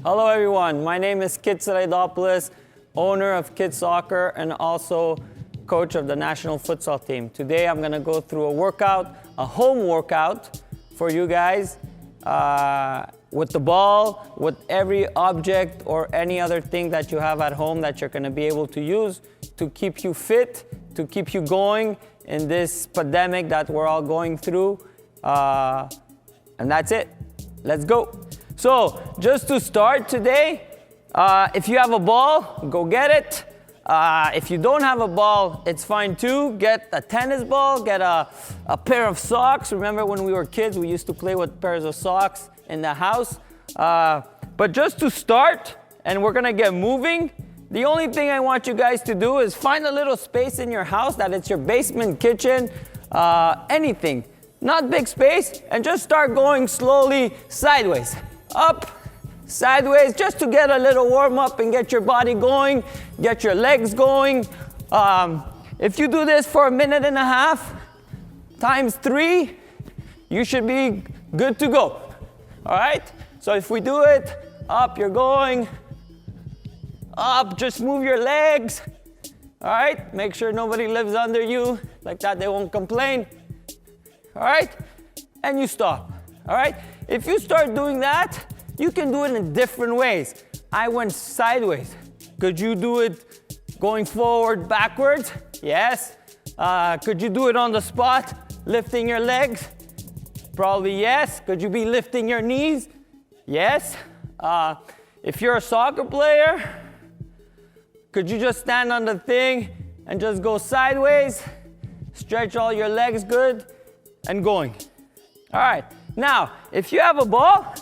Hello everyone, my name is Kit Saraidopoulos, owner of Kid Soccer and also coach of the national futsal team. Today I'm going to go through a workout, a home workout for you guys with the ball, with every object or any other thing that you have at home that you're going to be able to use to keep you fit, to keep you going in this pandemic that we're all going through. And that's it. Let's go. So just to start today, if you have a ball, go get it. If you don't have a ball, it's fine too. Get a tennis ball, get a pair of socks. Remember when we were kids, we used to play with pairs of socks in the house. But just to start, and we're gonna get moving, the only thing I want you guys to do is find a little space in your house, that it's your basement, kitchen, anything. Not big space, and just start going slowly sideways. Up, sideways, just to get a little warm up and get your body going, get your legs going. If you do this for 1.5 minutes times 3, you should be good to go. All right? So if we do it, up, you're going. Up, just move your legs. All right? Make sure nobody lives under you. Like that, they won't complain. All right? And you stop. All right? If you start doing that, you can do it in different ways. I went sideways. Could you do it going forward, backwards? Yes. Could you do it on the spot, lifting your legs? Probably yes. Could you be lifting your knees? Yes. If you're a soccer player, could you just stand on the thing and just go sideways? Stretch all your legs good and going. All right. Now, if you have a ball,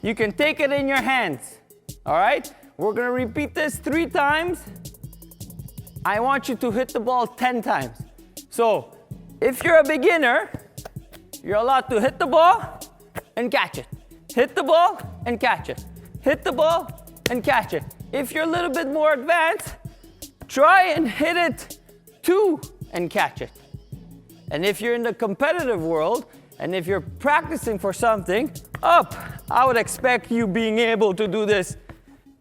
you can take it in your hands. All right? We're going to repeat this 3 times. I want you to hit the ball 10 times. So, if you're a beginner, you're allowed to hit the ball and catch it. Hit the ball and catch it. Hit the ball and catch it. If you're a little bit more advanced, try and hit it 2 and catch it. And if you're in the competitive world, and if you're practicing for something, up, I would expect you being able to do this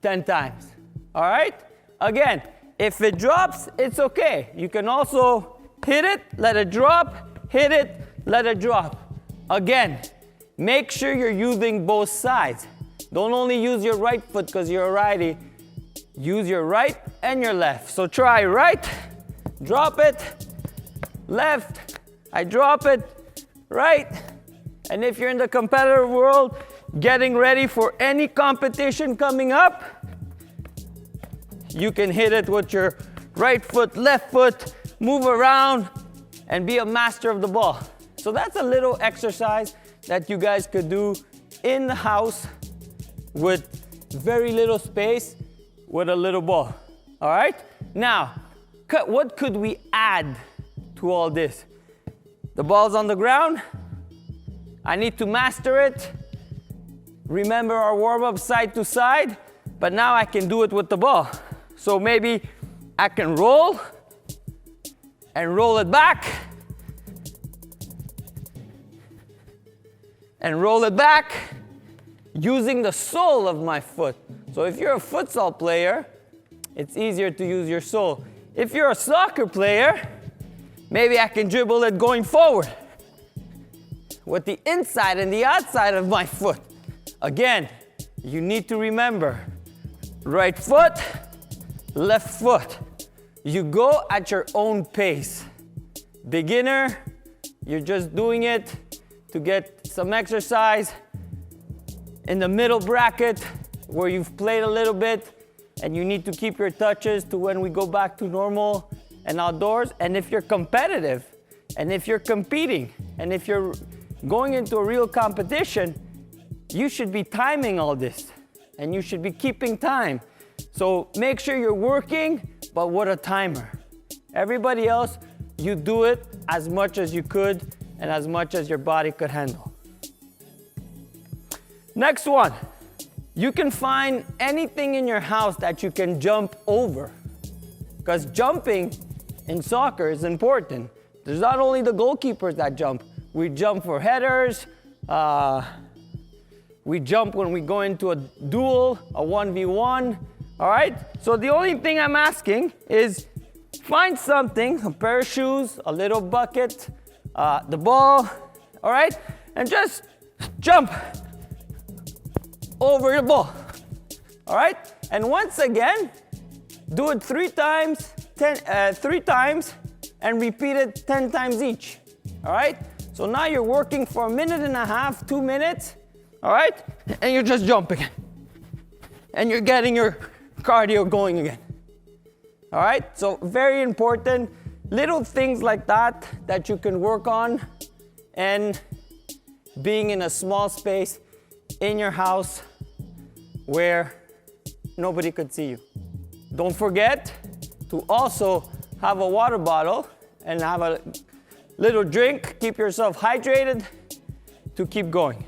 10 times. All right? Again, if it drops, it's okay. You can also hit it, let it drop, hit it, let it drop. Again, make sure you're using both sides. Don't only use your right foot because you're a righty. Use your right and your left. So try right, drop it, left, I drop it, right. And if you're in the competitive world, getting ready for any competition coming up, you can hit it with your right foot, left foot, move around, and be a master of the ball. So that's a little exercise that you guys could do in the house with very little space with a little ball. All right? Now, what could we add to all this? The ball's on the ground. I need to master it. Remember our warm-up side to side, but now I can do it with the ball. So maybe I can roll and roll it back and roll it back using the sole of my foot. So if you're a futsal player, it's easier to use your sole. If you're a soccer player, maybe I can dribble it going forward with the inside and the outside of my foot. Again, you need to remember, right foot, left foot. You go at your own pace. Beginner, you're just doing it to get some exercise. In the middle bracket, where you've played a little bit and you need to keep your touches to when we go back to normal and outdoors. And if you're competitive, and if you're competing, and if you're going into a real competition, you should be timing all this, and you should be keeping time. So make sure you're working, but with a timer. Everybody else, you do it as much as you could and as much as your body could handle. Next one, you can find anything in your house that you can jump over, because jumping in soccer is important. There's not only the goalkeepers that jump. We jump for headers, We jump when we go into a duel, a 1v1, all right? So the only thing I'm asking is find something, a pair of shoes, a little bucket, the ball, all right? And just jump over the ball, all right? And once again, do it 3 times, 3 times, and repeat it 10 times each, all right? So now you're working for 1.5 minutes, 2 minutes, all right? And you're just jumping. And you're getting your cardio going again. All right? So very important. Little things like that that you can work on, and being in a small space in your house where nobody could see you. Don't forget to also have a water bottle and have a little drink. Keep yourself hydrated to keep going.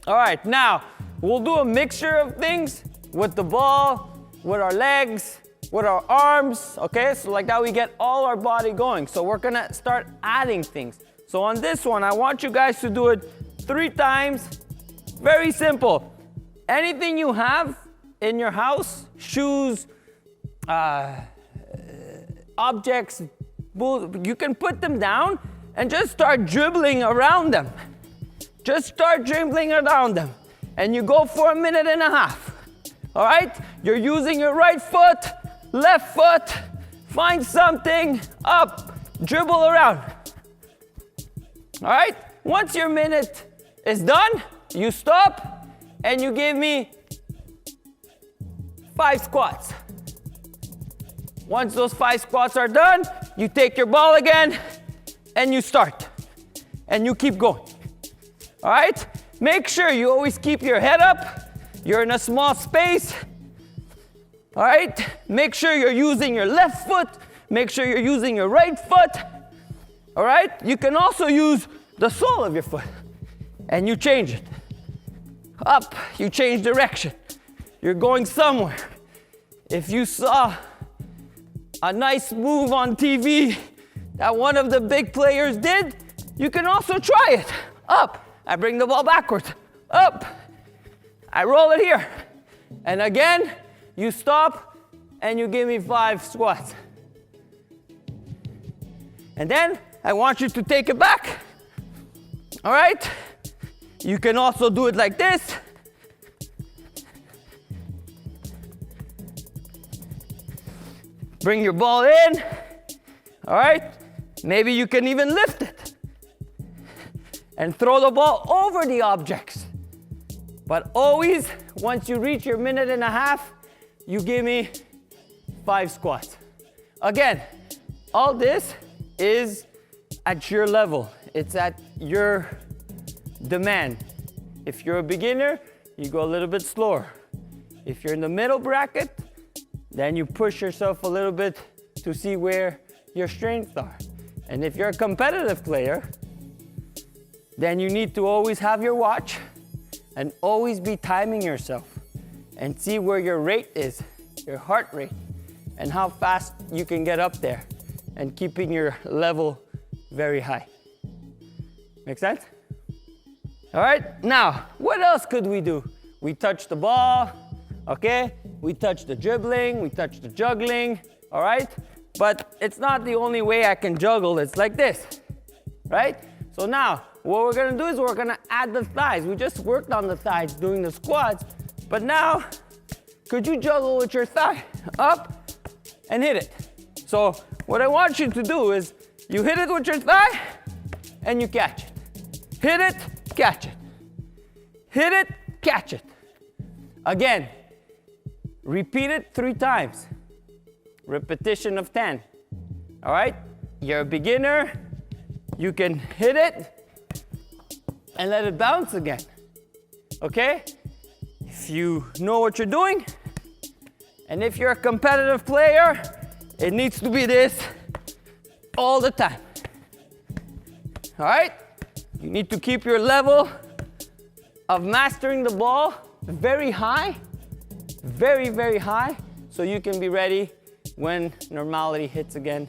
All right, now we'll do a mixture of things with the ball, with our legs, with our arms, okay? So like that we get all our body going. So we're gonna start adding things. So on this one, I want you guys to do it 3 times. Very simple. Anything you have in your house, shoes, objects, you can put them down and just start dribbling around them. Just start dribbling around them. And you go for 1.5 minutes. All right? You're using your right foot, left foot, find something, up, dribble around. All right? Once your minute is done, you stop and you give me 5 squats. Once those 5 squats are done, you take your ball again and you start. And you keep going. All right? Make sure you always keep your head up. You're in a small space. All right? Make sure you're using your left foot. Make sure you're using your right foot. All right? You can also use the sole of your foot. And you change it. Up, you change direction. You're going somewhere. If you saw a nice move on TV that one of the big players did, you can also try it. Up, I bring the ball backwards. Up, I roll it here. And again, you stop and you give me 5 squats. And then I want you to take it back. All right? You can also do it like this. Bring your ball in. All right? Maybe you can even lift it and throw the ball over the objects. But always, once you reach your 1.5 minutes, you give me 5 squats. Again, all this is at your level. It's at your demand. If you're a beginner, you go a little bit slower. If you're in the middle bracket, then you push yourself a little bit to see where your strengths are. And if you're a competitive player, then you need to always have your watch and always be timing yourself and see where your rate is, your heart rate, and how fast you can get up there and keeping your level very high. Make sense? All right, now, what else could we do? We touch the ball, okay? We touch the dribbling, we touch the juggling, all right? But it's not the only way I can juggle, it's like this, right? So now, what we're gonna do is we're gonna add the thighs. We just worked on the thighs doing the squats, but now, could you juggle with your thigh? Up and hit it. So what I want you to do is, you hit it with your thigh and you catch it. Hit it, catch it. Hit it, catch it. Again, repeat it 3 times. Repetition of 10. All right? You're a beginner. You can hit it and let it bounce again. Okay? If you know what you're doing, and if you're a competitive player, it needs to be this all the time. All right? You need to keep your level of mastering the ball very high, very, very high, so you can be ready when normality hits again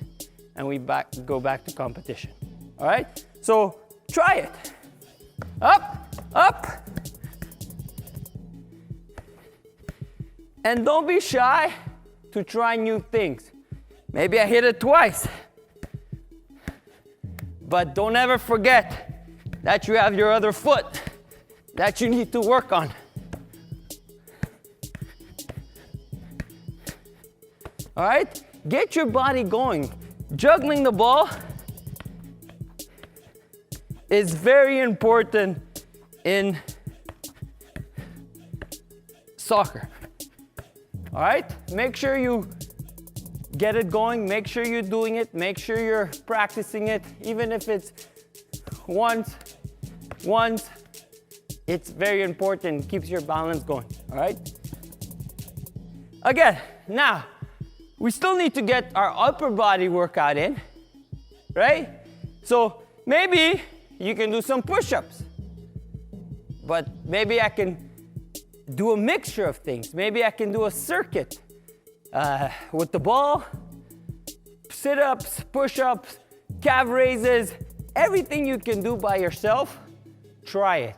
and we go back to competition. All right? So try it. Up, up, And don't be shy to try new things. Maybe I hit it twice. But don't ever forget that you have your other foot that you need to work on. All right? Get your body going. Juggling the ball is very important in soccer. All right? Make sure you get it going. Make sure you're doing it. Make sure you're practicing it. Even if it's once, it's very important. It keeps your balance going. All right? Again, now, we still need to get our upper body workout in, right? So maybe you can do some push-ups, but maybe I can do a mixture of things. Maybe I can do a circuit with the ball, sit-ups, push-ups, calf raises, everything you can do by yourself, try it,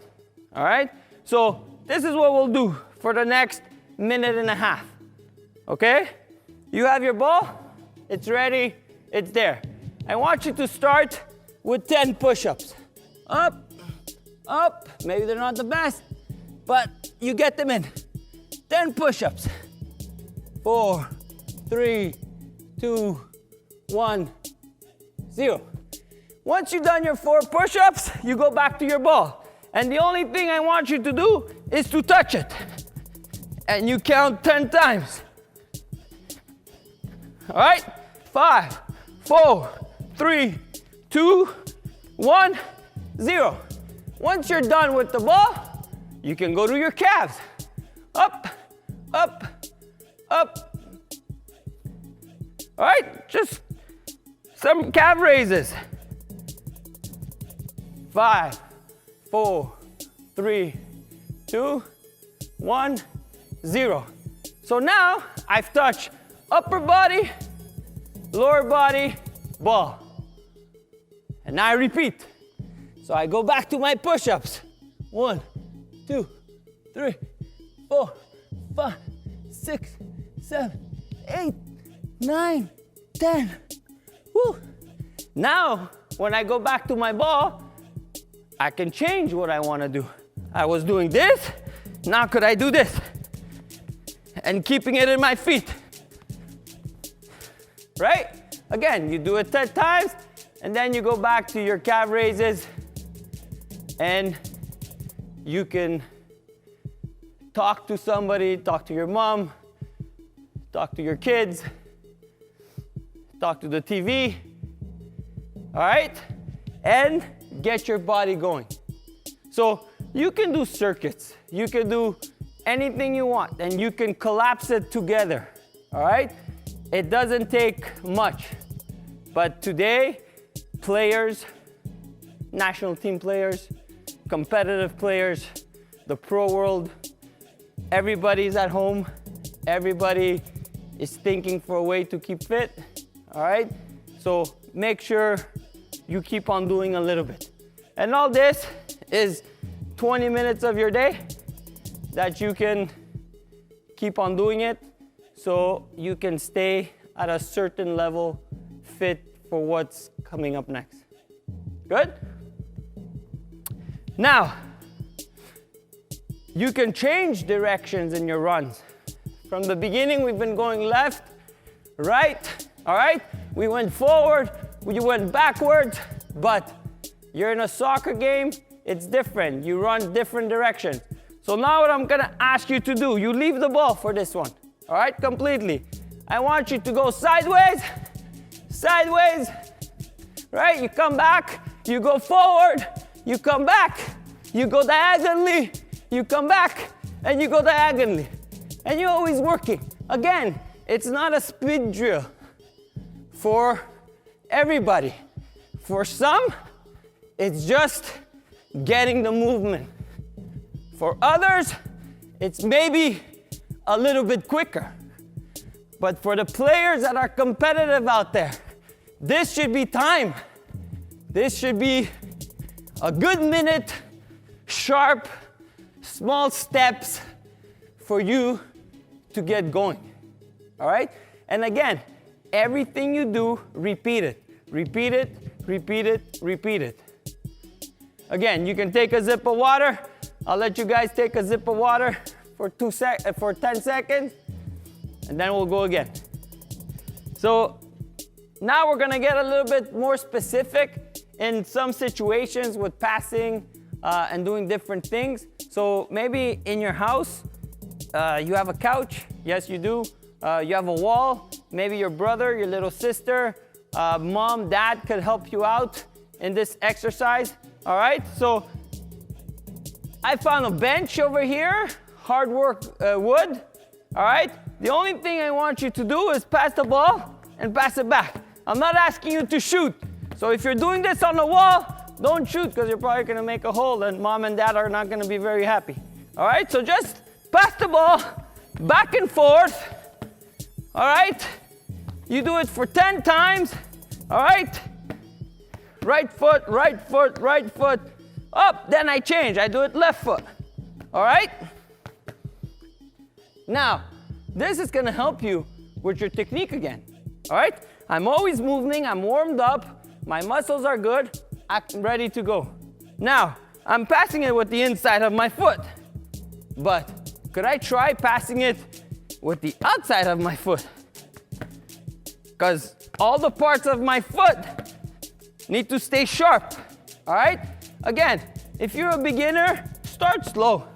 all right? So this is what we'll do for the next minute and a half, okay? You have your ball, it's ready, it's there. I want you to start with 10 push-ups. Up, up, maybe they're not the best, but you get them in. 10 push-ups. 4, 3, 2, 1, 0. Once you've done your 4 push-ups, you go back to your ball. And the only thing I want you to do is to touch it. And you count 10 times. All right? 5, 4, 3, 2, 1, 0. Once you're done with the ball, you can go to your calves. Up, up, up. All right? Just some calf raises. 5, 4, 3, 2, 1, 0. So now I've touched upper body, lower body, ball. And now I repeat. So I go back to my push-ups. 1, 2, 3, 4, 5, 6, 7, 8, 9, 10. Woo. Now, when I go back to my ball, I can change what I want to do. I was doing this, now could I do this? And keeping it in my feet. Right? Again, you do it 10 times, and then you go back to your calf raises, and you can talk to somebody, talk to your mom, talk to your kids, talk to the TV, all right? And get your body going. So you can do circuits, you can do anything you want, and you can collapse it together, all right? It doesn't take much, but today, players, national team players, competitive players, the pro world, everybody's at home, everybody is thinking for a way to keep fit, all right? So make sure you keep on doing a little bit. And all this is 20 minutes of your day that you can keep on doing it, so you can stay at a certain level fit for what's coming up next. Good? Now, you can change directions in your runs. From the beginning, we've been going left, right, all right? We went forward, we went backwards, but you're in a soccer game, it's different. You run different directions. So now what I'm gonna ask you to do, you leave the ball for this one. All right, completely. I want you to go sideways, sideways, right? You come back, you go forward, you come back, you go diagonally, you come back, and you go diagonally. And you're always working. Again, it's not a speed drill for everybody. For some, it's just getting the movement. For others, it's maybe a little bit quicker. But for the players that are competitive out there, this should be time. This should be a good minute, sharp, small steps for you to get going. All right? And again, everything you do, repeat it. Repeat it, repeat it, repeat it. Again, you can take a sip of water. I'll let you guys take a sip of water for 10 seconds, and then we'll go again. So now we're gonna get a little bit more specific in some situations with passing and doing different things. So maybe in your house, you have a couch. Yes, you do. You have a wall. Maybe your brother, your little sister, mom, dad could help you out in this exercise. All right, so I found a bench over here, hard work wood. All right, the only thing I want you to do is pass the ball and pass it back. I'm not asking you to shoot. So if you're doing this on the wall, don't shoot, because you're probably gonna make a hole and mom and dad are not gonna be very happy. All right, so just pass the ball back and forth. All right, you do it for 10 times. All right, right foot, right foot, right foot, up, then I change, I do it left foot. All right, now this is gonna help you with your technique again. All right, I'm always moving, I'm warmed up, my muscles are good, I'm ready to go. Now, I'm passing it with the inside of my foot, but could I try passing it with the outside of my foot? Because all the parts of my foot need to stay sharp. All right, again, if you're a beginner, start slow.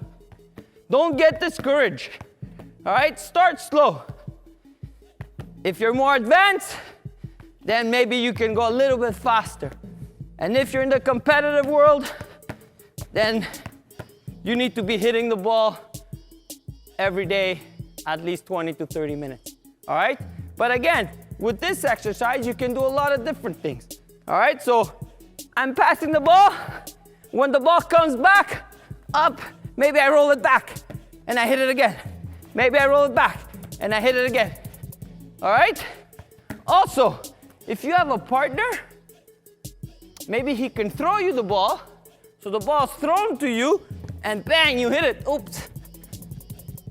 Don't get discouraged. All right, start slow. If you're more advanced, then maybe you can go a little bit faster. And if you're in the competitive world, then you need to be hitting the ball every day, at least 20 to 30 minutes. All right? But again, with this exercise, you can do a lot of different things. All right? So I'm passing the ball. When the ball comes back up, maybe I roll it back and I hit it again. Maybe I roll it back and I hit it again. All right? Also, if you have a partner, maybe he can throw you the ball. So the ball's thrown to you and bang, you hit it. Oops.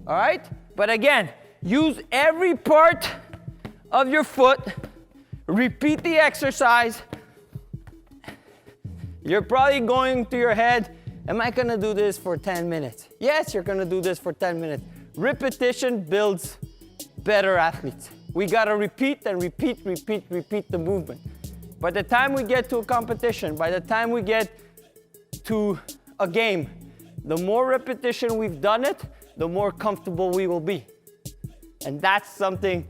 All right? But again, use every part of your foot. Repeat the exercise. You're probably going to your head, am I gonna do this for 10 minutes? Yes, you're gonna do this for 10 minutes. Repetition builds better athletes. We gotta repeat and repeat, repeat, repeat the movement. By the time we get to a competition, by the time we get to a game, the more repetition we've done it, the more comfortable we will be. And that's something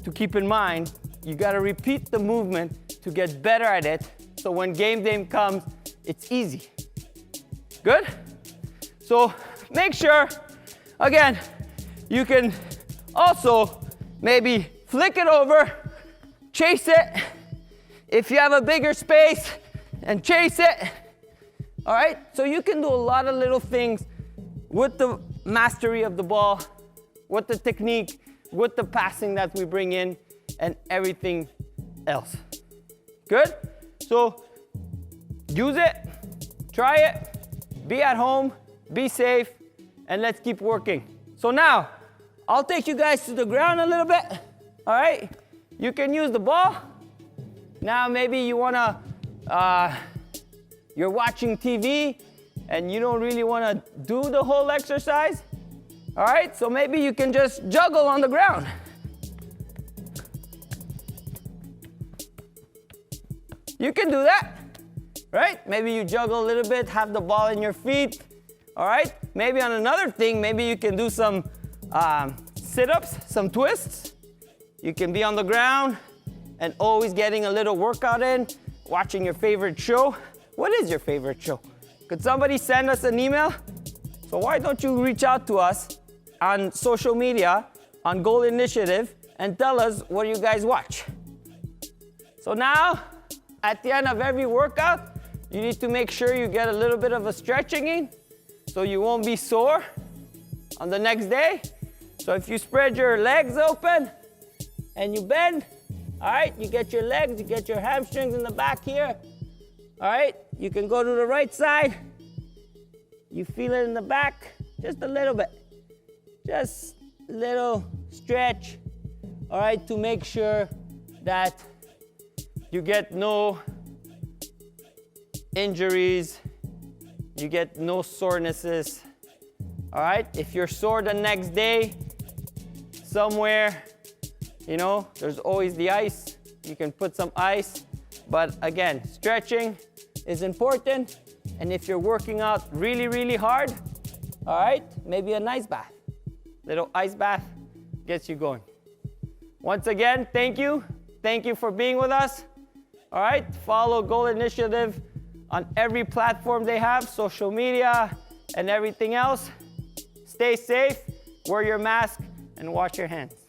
to keep in mind. You gotta repeat the movement to get better at it, so when game day comes, it's easy. Good? So make sure, again, you can also maybe flick it over, chase it. If you have a bigger space, and chase it. All right? So you can do a lot of little things with the mastery of the ball, with the technique, with the passing that we bring in, and everything else. Good? So use it, try it, be at home, be safe, and let's keep working. So now, I'll take you guys to the ground a little bit. All right? You can use the ball. Now maybe you wanna, you're watching TV and you don't really wanna do the whole exercise. All right, so maybe you can just juggle on the ground. You can do that, right? Maybe you juggle a little bit, have the ball in your feet. All right, maybe on another thing, maybe you can do some sit-ups, some twists. You can be on the ground and always getting a little workout in, watching your favorite show. What is your favorite show? Could somebody send us an email? So why don't you reach out to us on social media, on Goal Initiative, and tell us what you guys watch. So now, at the end of every workout, you need to make sure you get a little bit of a stretching in, so you won't be sore on the next day. So if you spread your legs open and you bend, all right, you get your legs, you get your hamstrings in the back here. All right, you can go to the right side. You feel it in the back, just a little bit. Just little stretch, all right, to make sure that you get no injuries, you get no sorenesses, all right? If you're sore the next day, somewhere, you know, there's always the ice. You can put some ice, but again, stretching is important. And if you're working out really, really hard, all right, maybe an ice bath. Little ice bath gets you going. Once again, thank you. Thank you for being with us. All right, follow Goal Initiative on every platform they have, social media and everything else. Stay safe, wear your mask, and wash your hands.